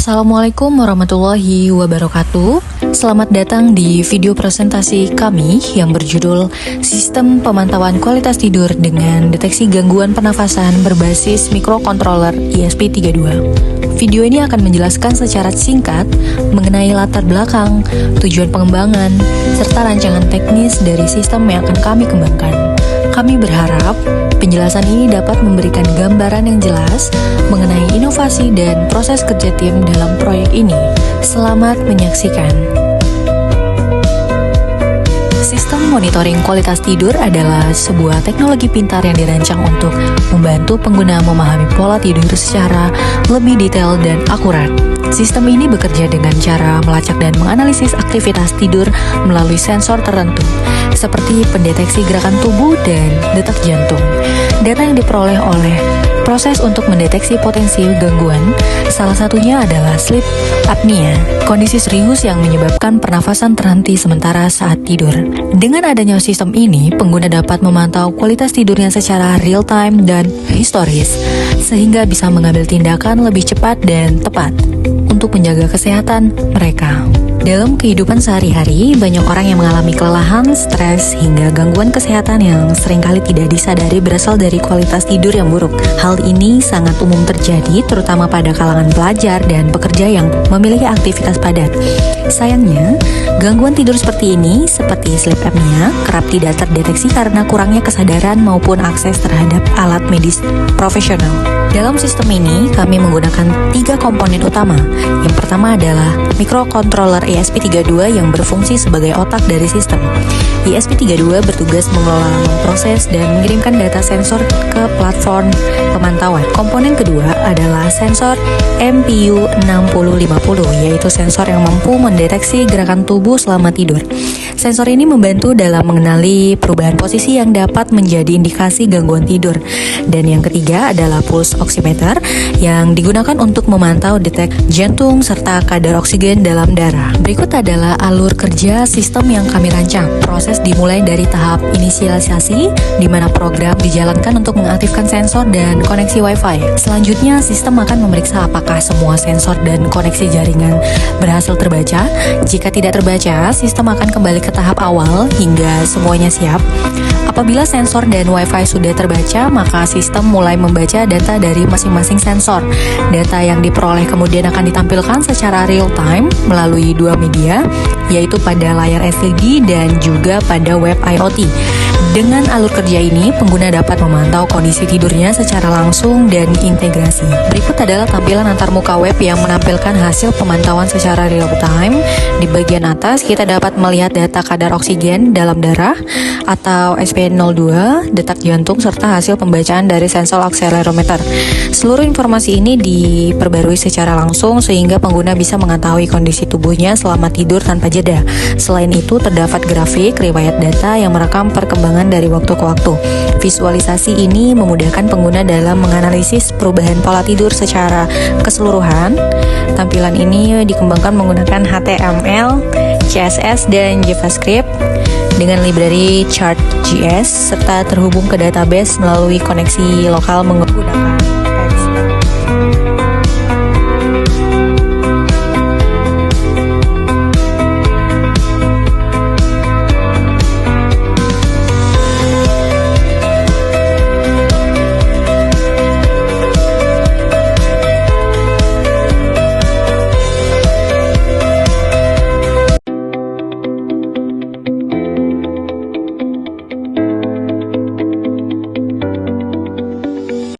Assalamualaikum warahmatullahi wabarakatuh. Selamat datang di video presentasi kami yang berjudul Sistem Pemantauan Kualitas Tidur dengan Deteksi Gangguan Pernafasan Berbasis Microcontroller ESP32. Video ini akan menjelaskan secara singkat mengenai latar belakang, tujuan pengembangan, serta rancangan teknis dari sistem yang akan kami kembangkan. Kami berharap penjelasan ini dapat memberikan gambaran yang jelas mengenai inovasi dan proses kerja tim dalam proyek ini. Selamat menyaksikan. Sistem monitoring kualitas tidur adalah sebuah teknologi pintar yang dirancang untuk membantu pengguna memahami pola tidur secara lebih detail dan akurat. Sistem ini bekerja dengan cara melacak dan menganalisis aktivitas tidur melalui sensor tertentu, seperti pendeteksi gerakan tubuh dan detak jantung. Data yang diperoleh oleh proses untuk mendeteksi potensi gangguan, salah satunya adalah sleep apnea, kondisi serius yang menyebabkan pernafasan terhenti sementara saat tidur. Dengan adanya sistem ini, pengguna dapat memantau kualitas tidurnya secara real time dan historis, sehingga bisa mengambil tindakan lebih cepat dan tepat untuk menjaga kesehatan mereka. Dalam kehidupan sehari-hari, banyak orang yang mengalami kelelahan, stres, hingga gangguan kesehatan yang seringkali tidak disadari berasal dari kualitas tidur yang buruk. Hal ini sangat umum terjadi, terutama pada kalangan pelajar dan pekerja yang memiliki aktivitas padat. Sayangnya, gangguan tidur seperti ini, seperti sleep apnea, kerap tidak terdeteksi karena kurangnya kesadaran maupun akses terhadap alat medis profesional. Dalam sistem ini, kami menggunakan 3 komponen utama. Yang pertama adalah microcontroller ESP32 yang berfungsi sebagai otak dari sistem. ESP32 bertugas mengelola, memproses, dan mengirimkan data sensor ke platform pemantauan. Komponen kedua adalah sensor MPU 6050, yaitu sensor yang mampu mendeteksi gerakan tubuh selama tidur. Sensor ini membantu dalam mengenali perubahan posisi yang dapat menjadi indikasi gangguan tidur. Dan yang ketiga adalah pulse oximeter yang digunakan untuk memantau detak jantung serta kadar oksigen dalam darah. Berikut adalah alur kerja sistem yang kami rancang. Proses dimulai dari tahap inisialisasi, di mana program dijalankan untuk mengaktifkan sensor dan koneksi Wi-Fi. Selanjutnya, sistem akan memeriksa apakah semua sensor dan koneksi jaringan berhasil terbaca. Jika tidak terbaca, sistem akan kembali ke tahap awal hingga semuanya siap. Apabila sensor dan Wi-Fi sudah terbaca, maka sistem mulai membaca data dari masing-masing sensor. Data yang diperoleh kemudian akan ditampilkan secara real time melalui 2 media, yaitu pada layar LCD dan juga pada web IoT. Dengan alur kerja ini, pengguna dapat memantau kondisi tidurnya secara langsung dan integrasi. Berikut adalah tampilan antarmuka web yang menampilkan hasil pemantauan secara real time. Di bagian atas, kita dapat melihat data kadar oksigen dalam darah atau SpO2, detak jantung, serta hasil pembacaan dari sensor akselerometer. Seluruh informasi ini diperbarui secara langsung sehingga pengguna bisa mengetahui kondisi tubuhnya selama tidur tanpa jeda. Selain itu, terdapat grafik riwayat data yang merekam perkembangan dari waktu ke waktu. Visualisasi ini memudahkan pengguna dalam menganalisis perubahan pola tidur secara keseluruhan. Tampilan ini dikembangkan menggunakan HTML, CSS, dan JavaScript dengan library Chart.js serta terhubung ke database melalui koneksi lokal menggunakan